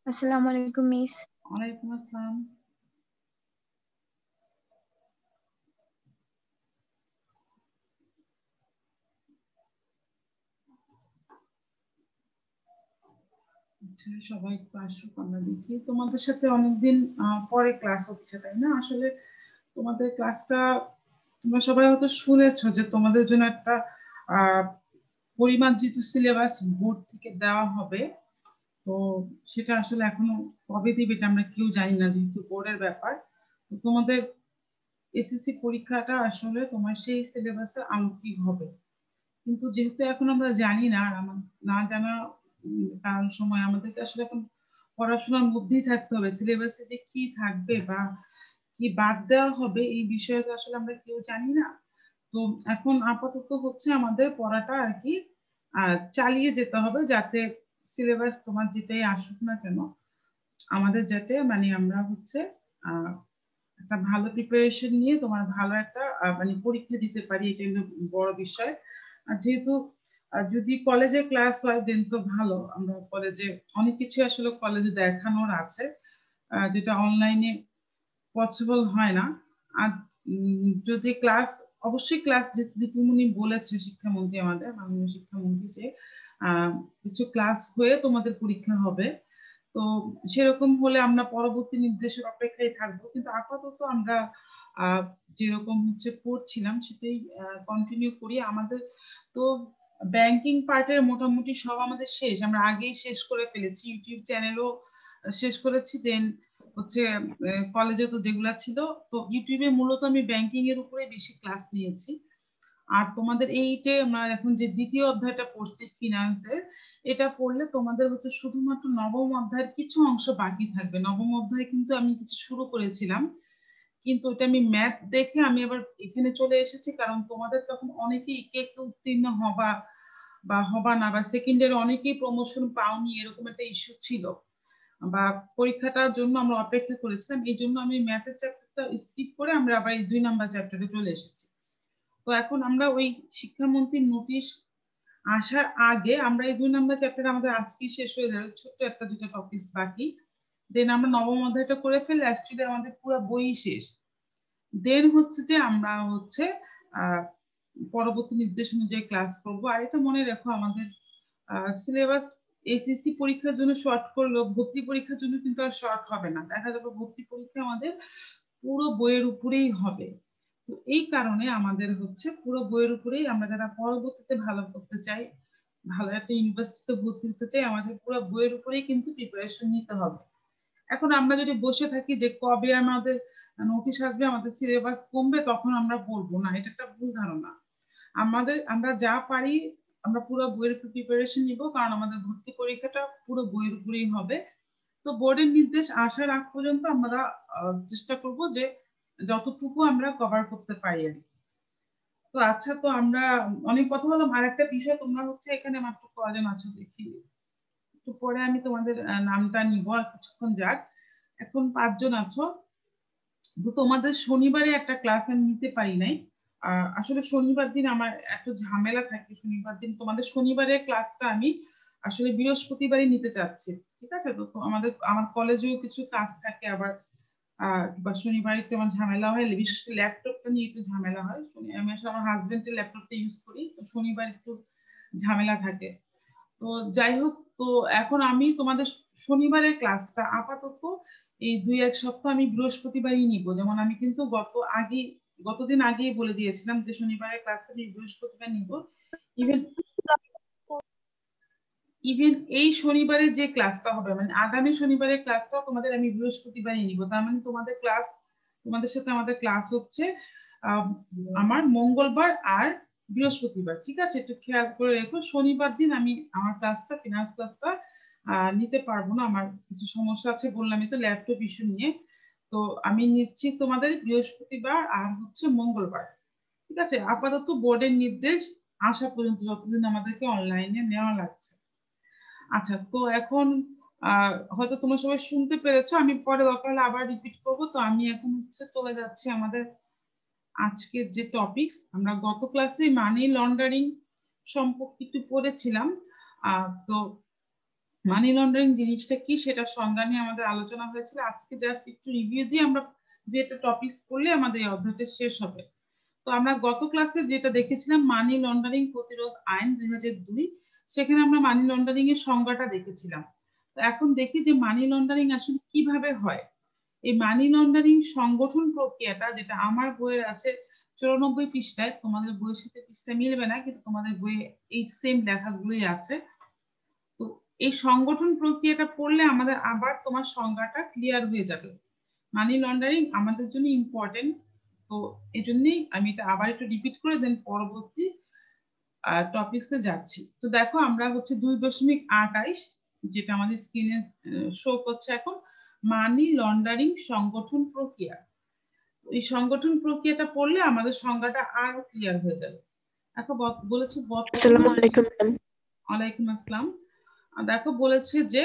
আসসালামু আলাইকুম মিস। ওয়ালাইকুম আসসালাম। সবাই একটু আসুক, আমরা দেখি। তোমাদের সাথে অনেকদিন পরে ক্লাস হচ্ছে, তাই না? আসলে তোমাদের ক্লাসটা তোমরা সবাই হয়তো শুনেছো যে তোমাদের জন্য একটা আহ পরিমার্জিত সিলেবাস বোর্ড থেকে দেওয়া হবে। তো সেটা আসলে এখনো কবে দিবে এটা আমরা কেউ জানি না, যেহেতু বোর্ডের ব্যাপার। তো তোমাদের এসএসসি পরীক্ষাটা আসলে তোমার সেই সিলেবাসের আলোকিক হবে, কিন্তু যেহেতু এখন আমরা জানি না, আর আমার না জানা কারণ সময় আমাদেরকে আসলে এখন পড়াশোনার মধ্যেই থাকতে হবে। সিলেবাসে যে কি থাকবে বা কি বাদ দেওয়া হবে এই বিষয়টা আসলে আমরা কেউ জানি না। তো এখন আপাতত হচ্ছে আমাদের পড়াটা আর কি চালিয়ে যেতে হবে, যাতে সিলেবাস তোমার যেটাই আসুক না কেন আমাদের যাতে মানে আমরা হচ্ছে আহ একটা ভালো প্রিপারেশন নিয়ে তোমার ভালো একটা মানে পরীক্ষা দিতে পারি, এটা হলো বড় বিষয়। আর যেহেতু যদি কলেজে ক্লাস হয় দেন তো ভালো, আমরা কলেজে অনেক কিছু আসলে কলেজে দেখানোর আছে যেটা অনলাইনে পসিবল হয় না। আর যদি ক্লাস, অবশ্যই ক্লাস যেহেতু দীপুমনি বলেছে, শিক্ষামন্ত্রী, আমাদের মাননীয় শিক্ষামন্ত্রী, যে কিছু ক্লাস হয়ে তোমাদের পরীক্ষা হবে। তো সেরকম হলে আমরা পরবর্তী নির্দেশের অপেক্ষায় থাকবো, কিন্তু আপাতত আমরা আহ যেরকম হচ্ছে পড়ছিলাম সেটাই কন্টিনিউ করি। আমাদের তো ব্যাংকিং পার্টের মোটামুটি সব আমাদের শেষ, আমরা আগেই শেষ করে ফেলেছি, ইউটিউব চ্যানেলও শেষ করেছি। দেন হচ্ছে কলেজে তো যেগুলা ছিল, তো ইউটিউবে মূলত আমি ব্যাংকিং এর উপরে বেশি ক্লাস নিয়েছি। আর তোমাদের এইটে আমরা এখন যে দ্বিতীয় অধ্যায়টা পড়ছি ফিনান্সের, এটা পড়লে তোমাদের হচ্ছে শুধুমাত্র নবম অধ্যায়ের কিছু অংশ বাকি থাকবে। নবম অধ্যায় কিন্তু আমি কিছু শুরু করেছিলাম, কিন্তু ওটা আমি ম্যাথ দেখে আমি আবার এখানে চলে এসেছি, কারণ তোমাদের তখন অনেকেই কে কে উত্তীর্ণ হবা বা হবা না, বা সেকেন্ড ইয়ারে অনেকেই প্রমোশন পাওনি, এরকম একটা ইস্যু ছিল, বা পরীক্ষাটার জন্য আমরা অপেক্ষা করেছিলাম। এই জন্য আমি ম্যাথের চ্যাপ্টারটা স্কিপ করে আমরা আবার এই 2 নাম্বার চ্যাপ্টারে চলে এসেছি। তো এখন আমরা ওই শিক্ষামন্ত্রীর নোটিশ আসার আগে আমরা এই 2 নাম্বার চ্যাপ্টার আমাদের আজকেই শেষ হয়ে যাবে, ছোট্ট একটা দুটো টপিক বাকি। দেন আমরা নবম অধ্যায়টা করে ফেললে অ্যাকচুয়ালি আমাদের পুরো বই শেষ। দেন হচ্ছে যে আমরা হচ্ছে আহ পরবর্তী নির্দেশ অনুযায়ী ক্লাস করবো। আর এটা মনে রাখো, আমাদের সিলেবাস এসএসসি পরীক্ষার জন্য শর্ট করলেও ভর্তি পরীক্ষার জন্য কিন্তু আর শর্ট হবে না, দেখা যাবে ভর্তি পরীক্ষা আমাদের পুরো বইয়ের উপরেই হবে। তো এই কারণে আমাদের হচ্ছে পুরো বইয়ের উপরেই, আমরা যারা পরবর্তীতে ভালো করতে চাই, ভালো একটা ইউনিভার্সিটিতে ভর্তি হতে চাই, আমাদের পুরো বইয়ের উপরেই কিন্তু প্রিপারেশন নিতে হবে। এখন আমরা যদি বসে থাকি যে কবে আমাদের নোটিশ আসবে, আমাদের সিলেবাস কমবে, তখন আমরা পড়বো না, এটা একটা ভুল ধারণা। আমরা যা পারি আমরা পুরো বইয়ের উপর প্রিপারেশন নিব, কারণ আমাদের ভর্তি পরীক্ষাটা পুরো বইয়ের উপরেই হবে। তো বোর্ডের নির্দেশ আসার আগ পর্যন্ত আমরা চেষ্টা করব যে যতটুকু আমরা কভার করতে পারি আর কি। তো আচ্ছা, তো আমরা অনেক কথা বললাম, আর একটা বিষয়, তোমরা হচ্ছে এখানে মাত্র কজন আছো দেখি, একটু পরে আমি তোমাদের নামটা নিব, আর কিছুক্ষণ যাক। এখন 5 জন আছো। তো তোমাদের শনিবারে একটা ক্লাস আমি নিতে পারি নাই। আসলে শনিবার দিন আমার একটু ঝামেলা থাকে, শনিবার দিন তোমাদের শনিবারের ক্লাসটা আমি আসলে বৃহস্পতিবারই নিতে চাচ্ছি। ঠিক আছে? তো তো আমার কলেজেও কিছু কাজ থাকে, আবার বা শনিবার একটু আমার ঝামেলা হয়, বিশেষ করে ল্যাপটপটা নিয়ে একটু ঝামেলা হয়। আমি আসলে আমার হাজবেন্ডের ল্যাপটপটা ইউজ করি, তো শনিবার একটু ঝামেলা থাকে। তো যাই হোক, তো এখন আমি তোমাদের শনিবারের ক্লাসটা আপাতত এই 2-1 সপ্তাহ আমি বৃহস্পতিবারই নিব। যেমন আমি কিন্তু গতদিন আগেই বলে দিয়েছিলাম যে শনিবারের ক্লাসটা আমি বৃহস্পতিবার নিব। ইভেন ইভেন এই শনিবারের যে ক্লাসটা হবে, মানে আগামী শনিবারের ক্লাসটাও তোমাদের আমি বৃহস্পতিবারই নিব। তার মানে তোমাদের সাথে আমাদের ক্লাস হচ্ছে আহ আমার মঙ্গলবার আর বৃহস্পতিবার। ঠিক আছে? একটু খেয়াল করে রেখো, শনিবার দিন আমি আমার ফিনান্স ক্লাসটা নিতে পারবো না, আমার কিছু সমস্যা আছে, বললামই তো, ল্যাপটপ ইস্যু নিয়ে। তো আমি নিচ্ছি তোমাদের বৃহস্পতিবার আর হচ্ছে মঙ্গলবার। ঠিক আছে? আপাতত বোর্ডের নির্দেশ আসা পর্যন্ত, যতদিন আমাদেরকে অনলাইনে নেওয়া লাগছে। আচ্ছা, তো এখন হয়তো তোমরা সবাই শুনতে পেরেছো, আমি পরে দরকার হলে আবার রিপিট করবো। তো আমি এখন হচ্ছে চলে যাচ্ছি আমাদের আজকের যে টপিকস, আমরা গত ক্লাসে মানি লন্ডারিং সম্পর্কে একটু পড়েছিলাম। তো মানি লন্ডারিং জিনিসটা কি সেটা সংজ্ঞা নিয়ে আমাদের আলোচনা হয়েছিল। আজকে জাস্ট একটু রিভিউ দিয়ে আমরা দুইটা টপিকস পড়লে আমাদের এই অধ্যায়টা শেষ হবে। তো আমরা গত ক্লাসে যেটা দেখেছিলাম মানি লন্ডারিং প্রতিরোধ আইন 2002, সেখানে আমরা মানি লন্ডারিং এর সংজ্ঞাটা দেখেছিলাম। তো এখন দেখি যে মানি লন্ডারিং আসলে কিভাবে হয়। এই মানি লন্ডারিং সংগঠন প্রক্রিয়াটা, যেটা আমার বইয়ের আছে 94 পৃষ্ঠায়, তোমাদের বইয়ের সাথে পৃষ্ঠা মিলবে না, কিন্তু তোমাদের বইয়ে এই সেম লেখাগুলোই আছে। তো এই সংগঠন প্রক্রিয়াটা পড়লে আমাদের আবার তোমার সংজ্ঞাটা ক্লিয়ার হয়ে যাবে। মানি লন্ডারিং আমাদের জন্য ইম্পর্টেন্ট, তো এই জন্যই আমি এটা আবার একটু রিপিট করে দেন পরবর্তী টপিকসে যাচ্ছি। তো দেখো আমরা হচ্ছে 2.28, যেটা আমাদের স্ক্রিনে শো করছে এখন, মানি লন্ডারিং সংগঠন প্রক্রিয়া। এই সংগঠন প্রক্রিয়াটা পড়লে আমাদের সংজ্ঞাটা আরো ক্লিয়ার হয়ে যাবে। দেখো বলেছে আসসালামু আলাইকুম ম্যাম। ওয়ালাইকুম আসসালাম। দেখো বলেছে যে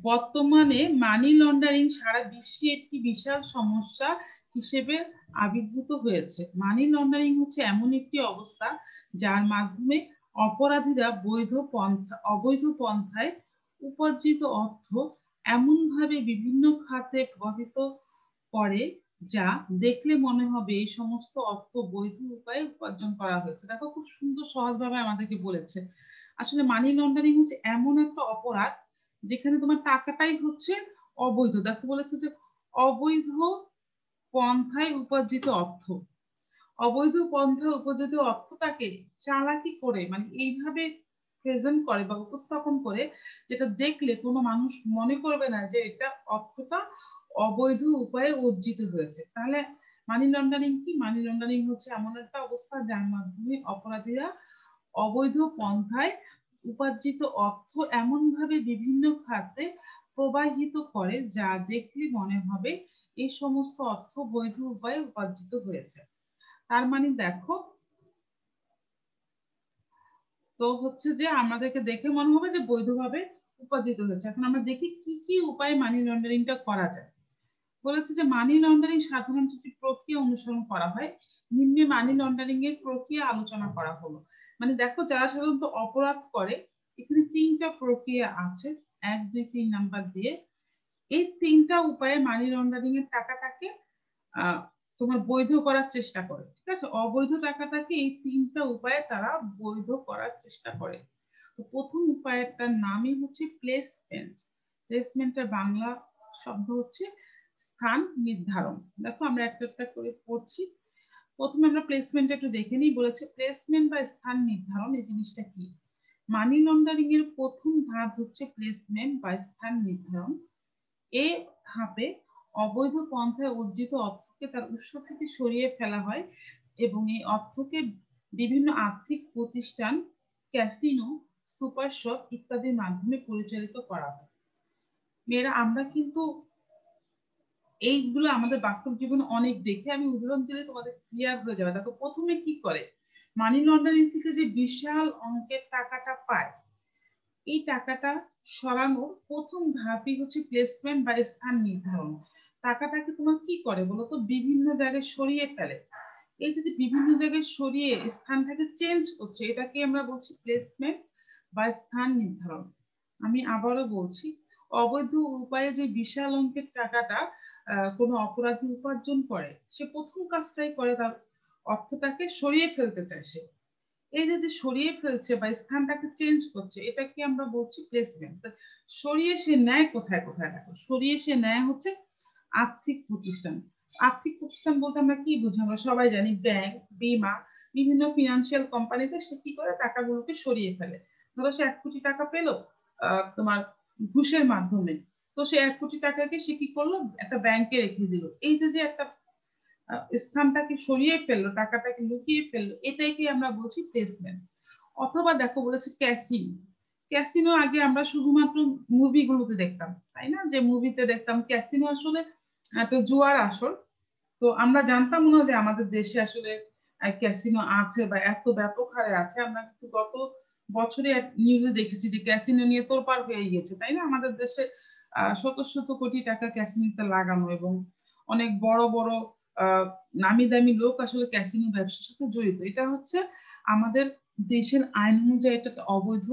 বর্তমানে মানি লন্ডারিং সারা বিশ্বে একটি বিশাল সমস্যা হিসেবে আবির্ভূত হয়েছে। মানি লন্ডারিং হচ্ছে এমন একটি অবস্থা যার মাধ্যমে অপরাধীরা অবৈধ পন্থায় উপার্জিত অর্থ এমনভাবে বিভিন্ন খাতে প্রভাবিত করে যা দেখলে মনে হবে এই সমস্ত অর্থ বৈধ উপায়ে উপার্জন করা হয়েছে। দেখো খুব সুন্দর সহজভাবে আমাদেরকে বলেছে। আসলে মানি লন্ডারিং হচ্ছে এমন একটা অপরাধ যেখানে তোমার টাকাটাই হচ্ছে অবৈধ। দেখো বলেছে যে অবৈধ পন্থায় উপার্জিত অর্থ, অবৈধ পন্থায় উপার্জিত অর্থটাকে চালাকি করে মানে এইভাবে প্রেজেন্ট করে বা উপস্থাপন করে যেটা দেখলে কোনো মানুষ মনে করবে না যে এটা অর্থটা অবৈধ উপায়ে অর্জিত হয়েছে। তাহলে মানি লন্ডারিং কি? মানি লন্ডারিং হচ্ছে এমন একটা অবস্থা যার মাধ্যমে অপরাধীরা অবৈধ পন্থায় উপার্জিত অর্থ এমন ভাবে বিভিন্ন খাতে প্রবাহিত করে যা দেখলে মনে হবে এই সমস্ত অর্থ বৈধ উপায়ে উপার্জিত হয়েছে। তার মানে দেখো, তো হচ্ছে যে আমাদেরকে দেখে মনে হবে যে বৈধভাবে উপার্জিত হয়েছে। এখন আমরা দেখি কি কি উপায়ে মানি লন্ডারিংটা করা যায়। বলেছে যে মানি লন্ডারিং সাধারণত একটি প্রক্রিয়া অনুসরণ করা হয়। নিম্নে মানি লন্ডারিং এর প্রক্রিয়া আলোচনা করা হলো। মানে দেখো যারা সাধারণত অপরাধ করে, এখানে 3টা প্রক্রিয়া আছে, 1, 2, 3 নাম্বার দিয়ে। এই 3টা উপায়ে মানি লন্ডারিং এর টাকাটাকে তোমার বৈধ করার চেষ্টা করে। ঠিক আছে, অবৈধ টাকাটাকে এই 3টা উপায়ে তারা বৈধ করার চেষ্টা করে। তো প্রথম উপায়টার নামই হচ্ছে প্লেসমেন্ট। প্লেসমেন্টের বাংলা শব্দ হচ্ছে স্থান নির্ধারণ। দেখো আমরা একটা একটা করে পড়ছি। প্রথমে আমরা প্লেসমেন্ট একটু দেখে নিই। বলেছে প্লেসমেন্ট বা স্থান নির্ধারণ এই জিনিসটা কি। মানি লন্ডারিং এর প্রথম ধাপ হচ্ছে প্লেসমেন্ট বা স্থান নির্ধারণ। এই ধাপে অবৈধ পন্থায় অর্জিত অর্থকে তার উৎস থেকে সরিয়ে ফেলা হয় এবং এই অর্থকে বিভিন্ন আর্থিক প্রতিষ্ঠান, ক্যাসিনো, সুপার শপ ইত্যাদির মাধ্যমে পরিচালিত করা হয়। মেয়েরা আমরা কিন্তু এইগুলো আমাদের বাস্তব জীবনে অনেক দেখে, আমি উদাহরণ দিলে তোমাদের ক্লিয়ার হয়ে যাবে। দেখো প্রথমে কি করে, মানি লন্ডারিং থেকে যে বিশাল অঙ্কের টাকাটা পায়, এই টাকাটা সরানোর প্রথম ধাপই হচ্ছে প্লেসমেন্ট বা স্থান নির্ধারণ। টাকাটাকে তোমার কি করে বলতো, বিভিন্ন জায়গায় সরিয়ে ফেলে। এই যে বিভিন্ন জায়গায় সরিয়ে স্থানটাকে চেঞ্জ করছে, এটাকে আমরা বলছি প্লেসমেন্ট বা স্থান নির্ধারণ। আমি আবারও বলছি, অবৈধ উপায়ে যে বিশাল অঙ্কের টাকাটা কোনো অপরাধী উপার্জন করে, সে প্রথম কাজটাই করে তার অর্থটাকে সরিয়ে ফেলতে চায়। সে এই যে সরিয়ে ফেলছে বা স্থানটাকে চেঞ্জ করছে, এটাকে আমরা বলছি প্লেসমেন্ট। সরিয়ে সে নেয় কোথায় কোথায়, দেখো সরিয়ে সে নেয় হচ্ছে আর্থিক প্রতিষ্ঠান। আর্থিক প্রতিষ্ঠান বলতে আমরা কি বুঝি, আমরা সবাই জানি ব্যাংক, বীমা, বিভিন্ন ফিনান্সিয়াল কোম্পানিতে সে কি করে টাকাগুলোকে সরিয়ে ফেলে। ধরো সে 1 কোটি টাকা পেলো তোমার ঘুষের মাধ্যমে, তো সে 1 কোটি টাকাকে সে কি করলো, একটা ব্যাংকে রেখে দিল। এই যে একটা স্থানটাকে সরিয়ে ফেললো, টাকাটাকে লুকিয়ে ফেললো, এটাকে আমরা বলছি প্লেসমেন্ট। অথবা দেখো বলেছে ক্যাসিনো। ক্যাসিনো আগে আমরা শুধুমাত্র মুভিগুলোতে দেখতাম, তাই না, যে মুভিতে দেখতাম ক্যাসিনো আসলে একটা জুয়ার আসর। তো আমরা জানতাম না যে আমাদের দেশে আসলে ক্যাসিনো আছে বা এত ব্যাপক হারে আছে। আমরা কিন্তু গত বছরে নিউজে দেখেছি যে ক্যাসিনো নিয়ে তোলপাড় হয়ে গেছে, তাই না, আমাদের দেশে শত শত কোটি টাকা ক্যাসিনোতে লাগানো, এবং অনেক বড় বড় নামি দামি লোক আসলে ক্যাসিনো ব্যবসার সাথে জড়িত। এটা হচ্ছে আমাদের দেশের আইন অনুযায়ী এটা অবৈধ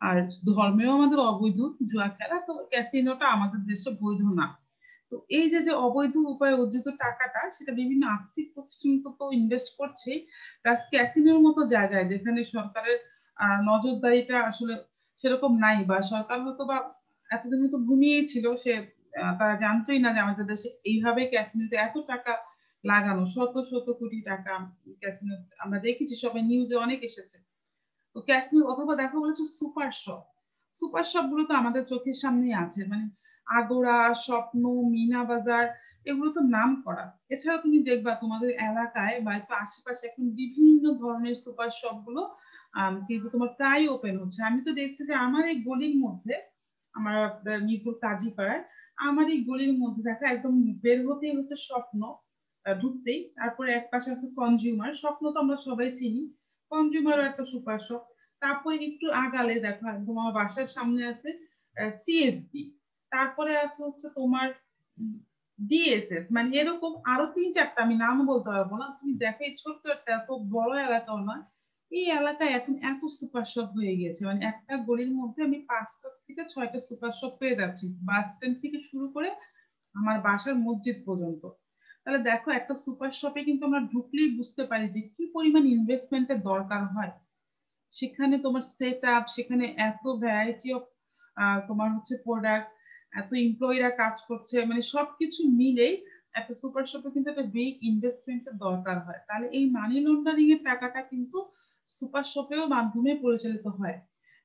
আর ধর্মেও আমাদের অবৈধ জুয়া খেলা, তো ক্যাসিনোটা আমাদের দেশে বৈধ না। তো এই যে যে অবৈধ উপায়ে অর্জিত টাকাটা সেটা বিভিন্ন আর্থিক প্রতিষ্ঠান তো ইনভেস্ট করছে, প্লাস ক্যাসিনোর মতো জায়গায় যেখানে সরকারের নজরদারিটা আসলে সেরকম নাই, বা সরকার হয়তো বা এতদিন তো ঘুমিয়েই ছিল, সে তারা জানতোই না যে আমাদের দেশে এইভাবে ক্যাসিনোতে এত টাকা লাগানো, শত শত কোটি টাকা ক্যাসিনো আমরা দেখেছি, সবাই নিউজে অনেক এসেছে। তো ক্যাসিনো অথবা দেখা বলেছে সুপার শপ, সুপার শপ গুলো তো আমাদের চোখের সামনেই আছে, মানে আগোরা, স্বপ্ন, মিনা বাজার, এগুলো তো নাম করা। এছাড়া তুমি দেখবা তোমাদের এলাকায় বা একটু আশেপাশে এখন বিভিন্ন ধরনের সুপার শপ গুলো কিন্তু তোমার প্রায় ওপেন হচ্ছে। আমি তো দেখছি যে আমার এই গলির মধ্যে, আমার মিরপুর কাজীপাড়ায়, আমার এই গলির মধ্যে দেখা একদম বের হতেই হচ্ছে স্বপ্ন, ঢুকতেই তারপরে এক পাশে আছে কনজিউমার, স্বপ্ন তো আমরা সবাই চিনি, কনজিউমারও একটা সুপার শপ। তারপরে একটু আগালে দেখো একদম আমার বাসার সামনে আছে সিএসবি, তারপরে আছে হচ্ছে তোমার ডিএসএস, মানে এরকম আরো 3-4টা, আমি নাম বলতে পারবো না। তুমি দেখো এই ছোট্ট একটা এত বড় এলাকাও না, এই এলাকায় এখন এত সুপার শপ হয়ে গেছে, মানে একটা গলির মধ্যে আমি 5টা থেকে 6টা সুপার শপ পেয়ে যাচ্ছি, বাস স্ট্যান্ড থেকে শুরু করে আমার বাসার মসজিদ পর্যন্ত। তাহলে দেখো একটা সুপার শপে কিন্তু আমরা ঢুকলেই বুঝতে পারি যে কি পরিমাণ ইনভেস্টমেন্টের দরকার হয়। সেখানে তোমার সেট আপ, সেখানে এত ভ্যারাইটি অফ তোমার হচ্ছে প্রোডাক্ট, এত এমপ্লয়িরা কাজ করছে, মানে সবকিছু মিলেই একটা সুপার শপে কিন্তু একটা বিগ ইনভেস্টমেন্টের দরকার হয়। তাহলে এই মানি লন্ডারিং এর টাকাটা কিন্তু সুপার শপেও মাধ্যমে পরিচালিত হয়।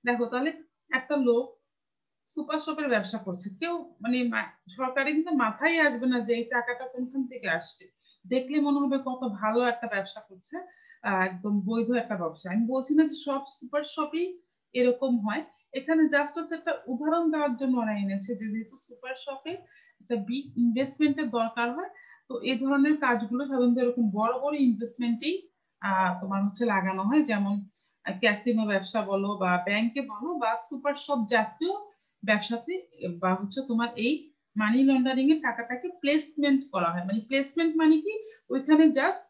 দেখো তাহলে একটা লোক সুপার শপের ব্যবসা করছে, কেউ মানে সরকারি কিন্তু মাথায় আসবে না যে এই টাকাটা কোনখান থেকে আসছে, দেখলে মনে হবে কত ভালো একটা ব্যবসা করছে, একদম বৈধ একটা ব্যবসা। আমি বলছি না যে সব সুপার শপই এরকম হয়, এখানে জাস্ট হচ্ছে একটা উদাহরণ দেওয়ার জন্য ওরা এনেছে যে যেহেতু সুপার শপে একটা বিগ ইনভেস্টমেন্টের দরকার হয়, তো এই ধরনের কাজগুলো সাধারণত এরকম বড় বড় ইনভেস্টমেন্টেই তোমার হচ্ছে লাগানো হয়, যেমন ক্যাসিনো ব্যবসা বলো বা ব্যাংকে বলো বা সুপার শপ জাতীয় ব্যবসাতে, বা হচ্ছে তোমার এই মানি লন্ডারিং এর টাকাটাকে প্লেসমেন্ট করা হয়। মানে প্লেসমেন্ট মানে কি, ওইখানে জাস্ট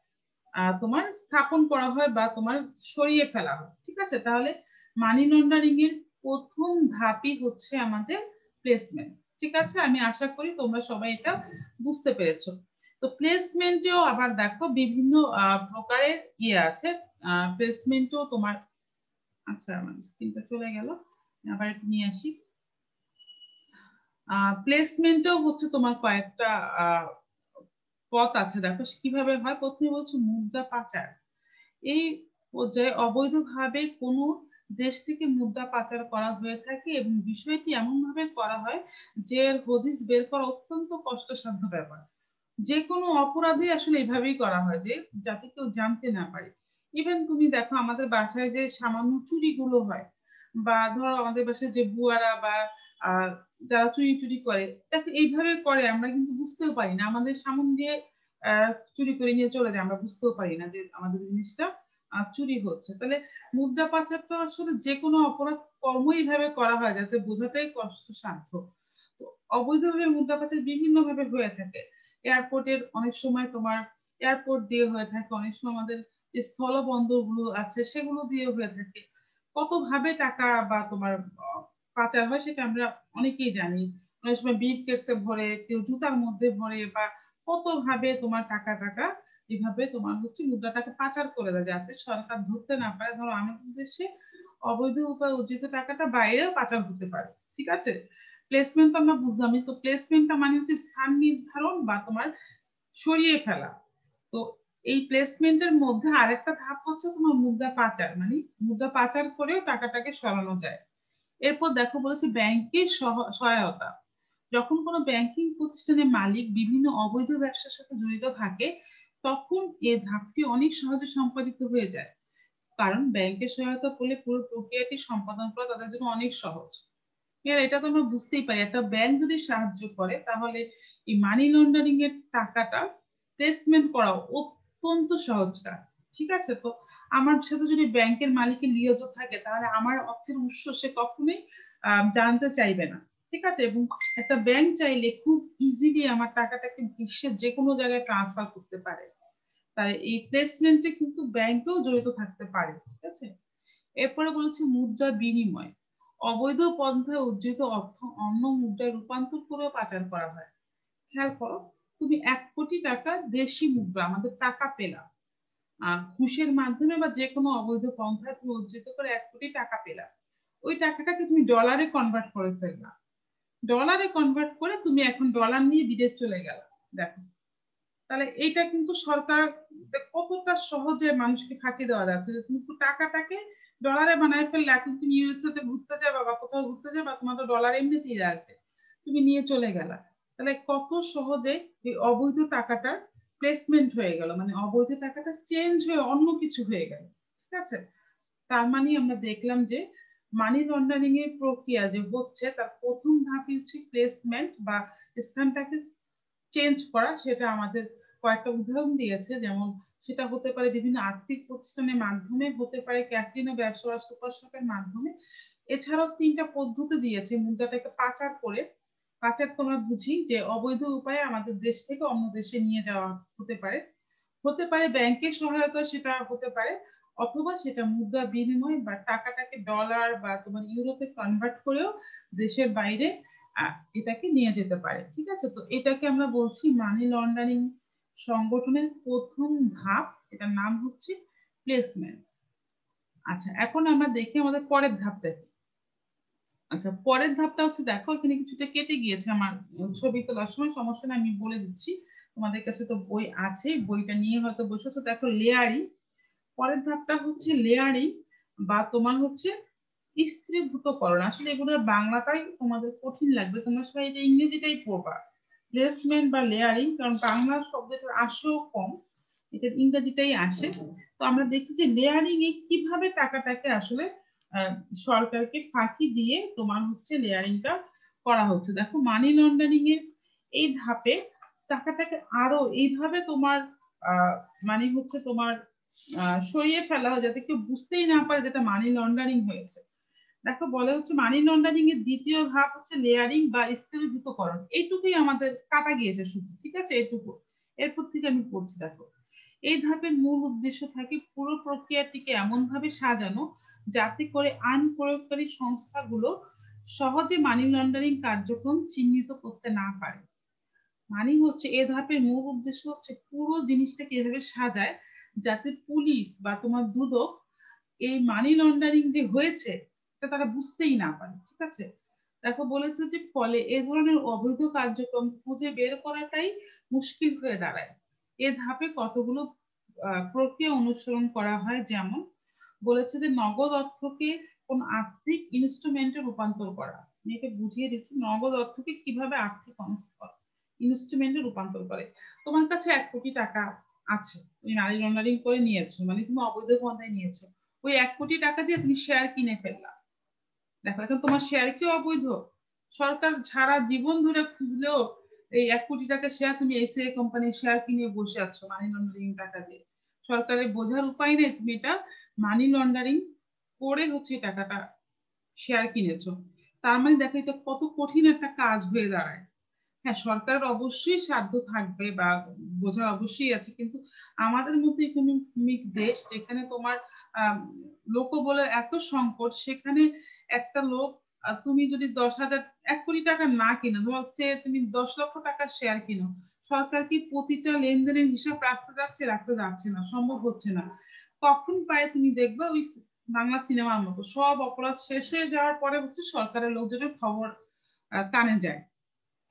তোমার স্থাপন করা হয় বা তোমার সরিয়ে ফেলা হয়, ঠিক আছে? তাহলে মানি লন্ডারিং এর প্রথম ধাপই হচ্ছে আমাদের প্লেসমেন্ট। ঠিক আছে, আমি আশা করি তোমরা সবাই এটা বুঝতে পেরেছো। তো প্লেসমেন্টেও আবার দেখো বিভিন্ন প্রকারের ইয়ে আছে, প্লেসমেন্টও তোমার, আচ্ছা আমার স্ক্রিনটা চলে গেল, আবার একটু নিয়ে আসি। প্লেসমেন্টও হচ্ছে তোমার কয়েকটা পথ আছে, দেখো কিভাবে হয়। প্রথমে বলছে মুদ্রা পাচার। এই পর্যায়ে অবৈধভাবে কোনো দেশ থেকে মুদ্রা পাচার করা হয়ে থাকে এবং বিষয়টি এমন ভাবে করা হয় যে এর হদিস বের করা অত্যন্ত কষ্টসাধ্য ব্যাপার। যে কোনো অপরাধী আসলে এভাবেই করা হয় যে যাতে কেউ জানতে না পারে। ইভেন তুমি দেখো আমাদের বাসায় যে সামান্য চুরিগুলো হয়, বা ধরো আমাদের বাসায় যে বুয়ারা বা আহ যারা চুরি টুরি করে, দেখো এইভাবে করে আমরা কিন্তু বুঝতেও পারি না, আমাদের সামন দিয়ে চুরি করে নিয়ে চলে যায়, আমরা বুঝতেও পারি না যে আমাদের জিনিসটা চুরি হচ্ছে। তাহলে মুদ্রা পাচারটা আসলে যে কোনো অপরাধ কর্ম এইভাবে করা হয় যাতে বোঝাটাই কষ্টসাধ্য। তো অবৈধভাবে মুদ্রা পাচার বিভিন্ন ভাবে হয়ে থাকে। এয়ারপোর্টের অনেক সময় তোমার এয়ারপোর্ট দিয়ে হয়ে থাকে, অনেক সময় আমাদের যে স্থলবন্দর গুলো আছে সেগুলো দিয়ে হয়ে থাকে। কত ভাবে টাকা বা তোমার পাচার হয় সেটা আমরা অনেকেই জানি। অনেক সময় ব্রিফ কেসে ভরে, কেউ জুতার মধ্যে ভরে, বা কত ভাবে তোমার টাকা টাকা এভাবে তোমার হচ্ছে মুদ্রাটাকে পাচার করে দেয় যাতে সরকার ধরতে না পারে। ধরো আমাদের দেশে অবৈধ উপায়ে অর্জিত টাকাটা বাইরেও পাচার হতে পারে, ঠিক আছে? প্লেসমেন্ট আমরা বুঝলামই, তো প্লেসমেন্টটা মানে হচ্ছে স্থান নির্ধারণ বা তোমার সরিয়ে ফেলা। তো এই প্লেসমেন্টের মধ্যে আরেকটা ধাপ হচ্ছে তোমার মুদ্রা পাচার, মানে মুদ্রা পাচার করেও টাকাটাকে সরানো যায়। এরপর দেখো বলেছে ব্যাংকের সহায়তা। যখন কোনো ব্যাংকিং প্রতিষ্ঠানের মালিক বিভিন্ন অবৈধ ব্যবসার সাথে জড়িত থাকে তখন এই ধাপটি অনেক সহজে সম্পাদিত হয়ে যায়, কারণ ব্যাংকের সহায়তা পেলে পুরো প্রক্রিয়াটি সম্পাদন করা তাদের জন্য অনেক সহজ। এটা তো আমরা বুঝতেই পারি, একটা ব্যাংক যদি সাহায্য করে তাহলে এই মানি লন্ডারিং এর টাকাটা প্লেসমেন্ট করা অত্যন্ত সহজ কাজ। ঠিক আছে, তো আমার সাথে যদি ব্যাংকের মালিকের লিয়াজত থাকে তাহলে আমার অর্থের উৎস সে কখনোই জানতে চাইবে না। ঠিক আছে, এবং একটা ব্যাংক চাইলে খুব ইজিলি আমার টাকাটাকে বিশ্বের যে কোনো জায়গায় ট্রান্সফার করতে পারে। তাই এই প্লেসমেন্টে কিন্তু ব্যাংকেও জড়িত থাকতে পারে। ঠিক আছে, এরপরে বলেছে মুদ্রা বিনিময়। অবৈধ পন্থায় অর্জিত অর্থ অন্য মুদ্রায় রূপান্তর করে পাচার করা হয়। খেয়াল করো, তুমি 1 কোটি টাকা দেশি মুদ্রা আমাদের টাকা পেলা, ঘুষের মাধ্যমে বা যে কোনো অবৈধ পন্থায় তুমি অর্জিত করে 1 কোটি টাকা পেলা, ওই টাকাটাকে তুমি ডলারে কনভার্ট করে ফেললা, ডলারে কনভার্ট করে তুমি এখন ডলার নিয়ে বিদেশ চলে গেলা। দেখো, তাহলে এইটা কিন্তু সরকার কতটা সহজে মানুষকে ফাঁকি দেওয়া যাচ্ছে যে তুমি টাকাটাকে ডলারে বানায় ফেললে, এখন তুমি ইউএসএ তে ঘুরতে যাবে বা কোথাও ঘুরতে যাবে, তোমার তো ডলার এমনিতেই লাগবে, তুমি নিয়ে চলে গেলা। তাহলে কত সহজে এই অবৈধ টাকাটার প্লেসমেন্ট হয়ে গেল, মানে অবৈধ টাকাটা চেঞ্জ হয়ে অন্য কিছু হয়ে গেল। ঠিক আছে, তার মানে আমরা দেখলাম যে মানি লন্ডারিং এর প্রক্রিয়া যে হচ্ছে তার প্রথম ধাপ হচ্ছে প্লেসমেন্ট বা স্থানটাকে চেঞ্জ করা। সেটা আমাদের কয়েকটা উদাহরণ দিয়েছে, যেমন সেটা হতে পারে বিভিন্ন আর্থিক প্রতিষ্ঠানের মাধ্যমে, হতে পারে ক্যাসিনো ব্যবসা বা সুপার শপের মাধ্যমে। এছাড়াও 3টা পদ্ধতি দিয়েছে মুদ্রাটাকে পাচার করে। পাচার তোমরা বুঝি যে অবৈধ উপায়ে আমাদের দেশ থেকে অন্য দেশে নিয়ে যাওয়া হতে পারে, হতে পারে ব্যাংকের সহায়তা সেটা হতে পারে, অথবা সেটা মুদ্রা বিনিময় বা টাকাটাকে ডলার বা তোমার ইউরোতে কনভার্ট করেও দেশের বাইরে এটাকে নিয়ে যেতে পারে। ঠিক আছে, তো এটাকে আমরা বলছি মানি লন্ডারিং সংগঠনের প্রথম ধাপ, এটার নাম হচ্ছে প্লেসমেন্ট। আচ্ছা, এখন আমরা দেখি আমাদের পরের ধাপটা কি। আচ্ছা, পরের ধাপটা হচ্ছে, দেখো এখানে কিছুটা কেটে গিয়েছে আমার ছবি তোলার সময়, সমস্যা না, আমি বলে দিচ্ছি। তোমাদের কাছে তো বই আছে, বইটা নিয়ে হয়তো বসেছো। দেখো, লেয়ারিং, পরের ধাপটা হচ্ছে লেয়ারিং বা তোমার হচ্ছে স্থিরীভূতকরণ। আসলে এগুলোর বাংলাটাই তোমাদের কঠিন লাগবে, তোমরা সবাই এটা ইংরেজিটাই পড়বা, প্লেসমেন্ট বা লেয়ারিং, কারণ বাংলা শব্দটার আসেও কম, এটা ইংরেজিটাই আসে। তো আমরা দেখি যে লেয়ারিং এ কিভাবে টাকাটাকে আসলে সরকারকে ফাঁকি দিয়ে তোমার হচ্ছে লেয়ারিংটা করা হচ্ছে। দেখো, মানি লন্ডারিং এর এই ধাপে টাকাটাকে আরো এইভাবে তোমার মানে হচ্ছে তোমার সরিয়ে ফেলা হয় যাতে কেউ বুঝতেই না পারে যেটা মানি লন্ডারিং হয়েছে। দেখো, বলে হচ্ছে মানি লন্ডারিং এর দ্বিতীয় ধাপ হচ্ছে লেয়ারিং বা স্থিরীভূতকরণ। এইটুকুই আমাদের কাটা গিয়েছে শুধু, ঠিক আছে, এইটুকু। এরপর থেকে আমি পড়ছি। দেখো, এই ধাপের মূল উদ্দেশ্য থাকে পুরো প্রক্রিয়াটিকে এমন ভাবে সাজানো যাতে করে আইন প্রয়োগকারী সংস্থাগুলো সহজে মানি লন্ডারিং কার্যক্রম চিহ্নিত করতে না পারে। মানে হচ্ছে এ ধাপের মূল উদ্দেশ্য হচ্ছে পুরো জিনিসটাকে এভাবে সাজায় যাতে পুলিশ বা তোমার দুদক এই মানি লন্ডারিং যে হয়েছে তা তারা বুঝতেই না পারে। ঠিক আছে, দেখো বলেছে যে ফলে এ ধরনের অবৈধ কার্যক্রম খুঁজে বের করাটাই মুশকিল হয়ে দাঁড়ায়। এ ধাপে কতগুলো প্রক্রিয়া অনুসরণ করা হয়, যেমন বলেছে যে নগদ অর্থকে কোন আর্থিক ইনস্ট্রুমেন্টে রূপান্তর করা। আমি এটা বুঝিয়ে দিচ্ছি, নগদ অর্থকে কিভাবে আর্থিক ইনস্ট্রুমেন্টে রূপান্তর করে। তোমার কাছে 1 কোটি টাকা আছে, তুমি মানি লন্ডারিং করে নিয়েছো, মানে তুমি অবৈধ পন্থায় নিয়েছো, ওই 1 কোটি টাকা দিয়ে তুমি শেয়ার কিনে ফেললা। দেখো, এখন তোমার শেয়ার কি অবৈধ? সরকার সারা জীবন ধরে খুঁজলেও এই 1 কোটি টাকা শেয়ার, তুমি এসিআই কোম্পানির শেয়ার কিনে বসে আছো মানি লন্ডারিং টাকা দিয়ে। সরকারের বোঝার উপায় নেই তুমি এটা মানি লন্ডারিং করে হচ্ছে টাকাটা শেয়ার কিনেছো। তার মানে দেখো এটা কত কঠিন একটা কাজ হয়ে দাঁড়ায়। হ্যাঁ, সরকারের অবশ্যই সাধ্য থাকবে বা বোঝার অবশ্যই আছে, কিন্তু আমাদের মতো ইকোনমিক দেশ যেখানে তোমার লোকবলের এত সংকট, সেখানে একটা লোক তুমি যদি 10,000 1 কোটি টাকা না কিনো, ধরো সে তুমি 10 লক্ষ টাকার শেয়ার কিনো, সরকার কি প্রতিটা লেনদেনের হিসাব রাখতে যাচ্ছে? রাখতে যাচ্ছে না, সম্ভব হচ্ছে না। কখন পায় তুমি দেখবে ওই বাংলা সিনেমার মতো সব অপরাধ শেষ হয়ে যাওয়ার পরে হচ্ছে সরকারের লোকজনের খবর কানে যায়।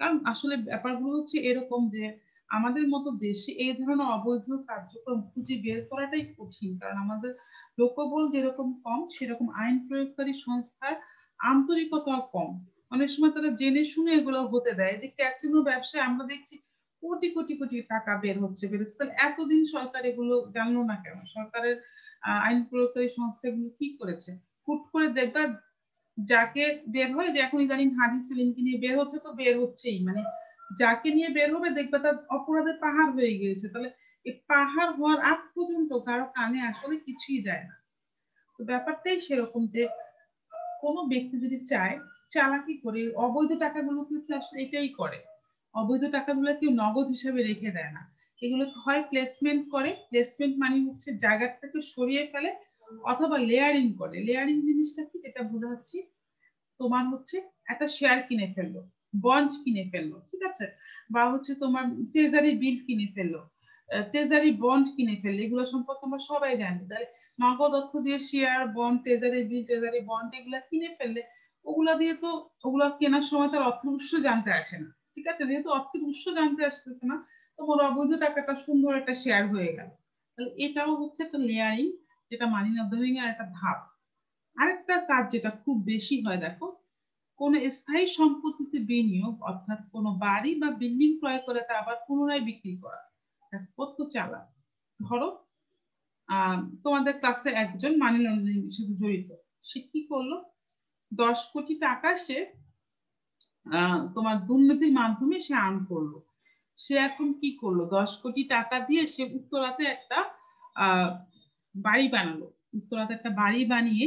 কারণ আসলে ব্যাপারগুলো হচ্ছে এরকম যে আমাদের মতো দেশে এই ধরনের অবৈধ কার্যক্রম খুঁজে বের করাটাই কঠিন, কারণ আমাদের লোকবল যেরকম কম, সেরকম আইন প্রয়োগকারী সংস্থার আন্তরিকতাও কম। অনেক সময় তারা জেনে শুনে এগুলো হতে দেয়। যে ক্যাসিনো ব্যবসায় আমরা দেখছি কোটি কোটি কোটি টাকা বের হচ্ছে, তাহলে এতদিন সরকার এগুলো জানলো না কেন? সরকারের আইন প্রয়োগকারী সংস্থাগুলো কি করেছে? হুট করে দেখবা যাকে বের হয়, যে এখন ইদানিং হাদি সেলিমকে নিয়ে বের হচ্ছে, তো বের হচ্ছেই, মানে যাকে নিয়ে বের হবে দেখবে তার অপরাধের পাহাড় হয়ে গিয়েছে। তাহলে এই পাহাড় হওয়ার আগ পর্যন্ত কারো কানে আসলে কিছুই যায় না। তো ব্যাপারটাই সেরকম যে কোনো ব্যক্তি যদি চায় চালাকি করে অবৈধ টাকাগুলো কিন্তু আসলে এটাই করে, অবৈধ টাকাগুলো কেউ নগদ হিসাবে রেখে দেয় না, এগুলো হয় প্লেসমেন্ট করে, প্লেসমেন্ট মানে হচ্ছে জায়গাটাকে সরিয়ে ফেলে, অথবা লেয়ারিং করে। লেয়ারিং জিনিসটা কি, যেটা বোঝাচ্ছি, তোমার হচ্ছে একটা শেয়ার কিনে ফেললো, বন্ড কিনে ফেললো, ঠিক আছে, বা হচ্ছে তোমার ট্রেজারি বিল কিনে ফেললো, ট্রেজারি বন্ড কিনে ফেললো, এগুলো সম্পর্কে আমরা সবাই জানি। তাহলে নগদ অর্থ দিয়ে share, bond, treasury bill, treasury bond এগুলা কিনে ফেললে ওগুলা দিয়ে তো ওগুলা কেনার সময় তার অর্থ উৎস জানতে আসে না, ঠিক আছে, যেহেতু অর্থের উৎস জানতে আসতেছে না, তোমার অবৈধ টাকাটা সুন্দর একটা শেয়ার হয়ে গেল। তাহলে এটাও হচ্ছে একটা লেয়ারিং, যেটা মানি লন্ডারিং এর একটা ধাপ। আরেকটা কাজ যেটা খুব বেশি হয়, দেখো, কোন স্থায়ী সম্পত্তিতে বিনিয়োগ, অর্থাৎ কোন বাড়ি বা বিল্ডিং ক্রয় করে তা আবার পুনরায় বিক্রি করা, কত চালাক। ধরো তোমাদের ক্লাসে একজন মানি লন্ডারিং এর সাথে জড়িত, সে কি করলো, 10 কোটি টাকা সে তোমার দুর্নীতির মাধ্যমে সে আর্ন করলো। সে এখন কি করলো, 10 কোটি টাকা দিয়ে সে উত্তরাতে একটা আহ বাড়ি বানালো। উত্তরাতে একটা বাড়ি বানিয়ে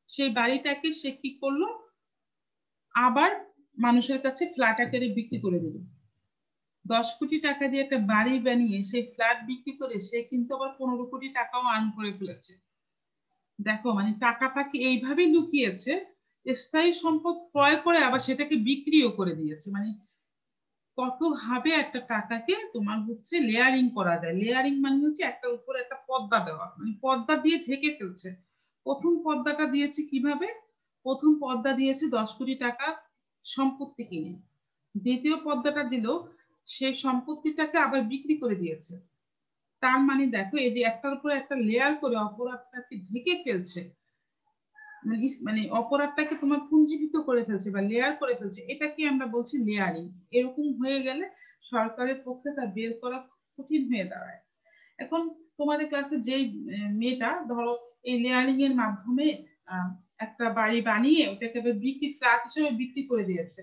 সেই বাড়িটাকে সে কি করলো, আবার মানুষের কাছে ফ্ল্যাট আকারে বিক্রি করে দিল। 10 কোটি টাকা দিয়ে একটা বাড়ি বানিয়ে সেই ফ্ল্যাট বিক্রি করে সে কিন্তু আবার 15 কোটি টাকাও আর্ন করে ফেলেছে। দেখো মানে টাকাটাকে এইভাবে লুকিয়েছে, স্থায়ী সম্পদ ক্রয় করে আবার সেটাকে বিক্রিও করে দিয়েছে। মানে কত ভাবে একটা টাকাকে তোমার হচ্ছে লেয়ারিং করা যায়। লেয়ারিং মানে হচ্ছে একটার উপর একটা পর্দা দেওয়া, মানে পর্দা দিয়ে ঢেকে ফেলছে। প্রথম পর্দাটা দিয়েছে কিভাবে, প্রথম পর্দা দিয়েছে 10 কোটি টাকা সম্পত্তি কিনে, দ্বিতীয় পর্দাটা দিল সেই সম্পত্তিটাকে আবার বিক্রি করে দিয়েছে। তার মানে দেখো এই যে একটার উপর একটা লেয়ার করে অপরাধটাকে ঢেকে ফেলছে, মানে অপরাধটাকে তোমার পুঞ্জীভূত করে ফেলছে বা লেয়ার করে ফেলছে, এটাকে আমরা বলছি লেয়ারিং। এরকম হয়ে গেলে সরকারের পক্ষে তা বের করা কঠিন হয়ে দাঁড়ায়। এখন তোমাদের ক্লাসে যেই মেয়েটা ধরো এই লেয়ারিং এর মাধ্যমে আহ, একটা বাড়ি বানিয়ে ওটাকে বিক্রি, ফ্ল্যাট হিসেবে বিক্রি করে দিয়েছে,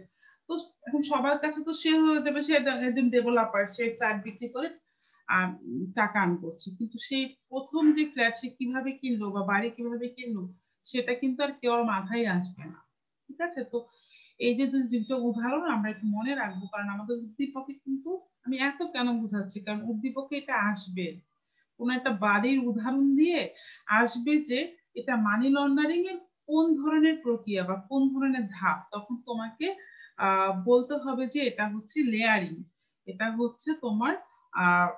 তো এখন সবার কাছে তো সে হয়ে যাবে, সে একজন ডেভেলপার, সে ফ্ল্যাট বিক্রি করে টাকা আর্ন করছে। কিন্তু সেই প্রথম যে ফ্ল্যাট সে কিভাবে কিনলো বা বাড়ি কিভাবে কিনলো, সেটা কিন্তু আর কেউ মাথায় আসবে না, ঠিক আছে। তো এই যে দুটো উদাহরণ আমরা একটু মনে রাখবো, কারণ আমাদের উদ্দীপকে কিন্তু, আমি এত কেন বুঝাচ্ছি, কারণ উদ্দীপকে এটা আসবে, কোন একটা বাড়ির উদাহরণ দিয়ে আসবে যে এটা মানি লন্ডারিং এর কোন ধরনের প্রক্রিয়া বা কোন ধরনের ধাপ, তখন তোমাকে বলতে হবে যে এটা হচ্ছে লেয়ারিং, এটা হচ্ছে তোমার আহ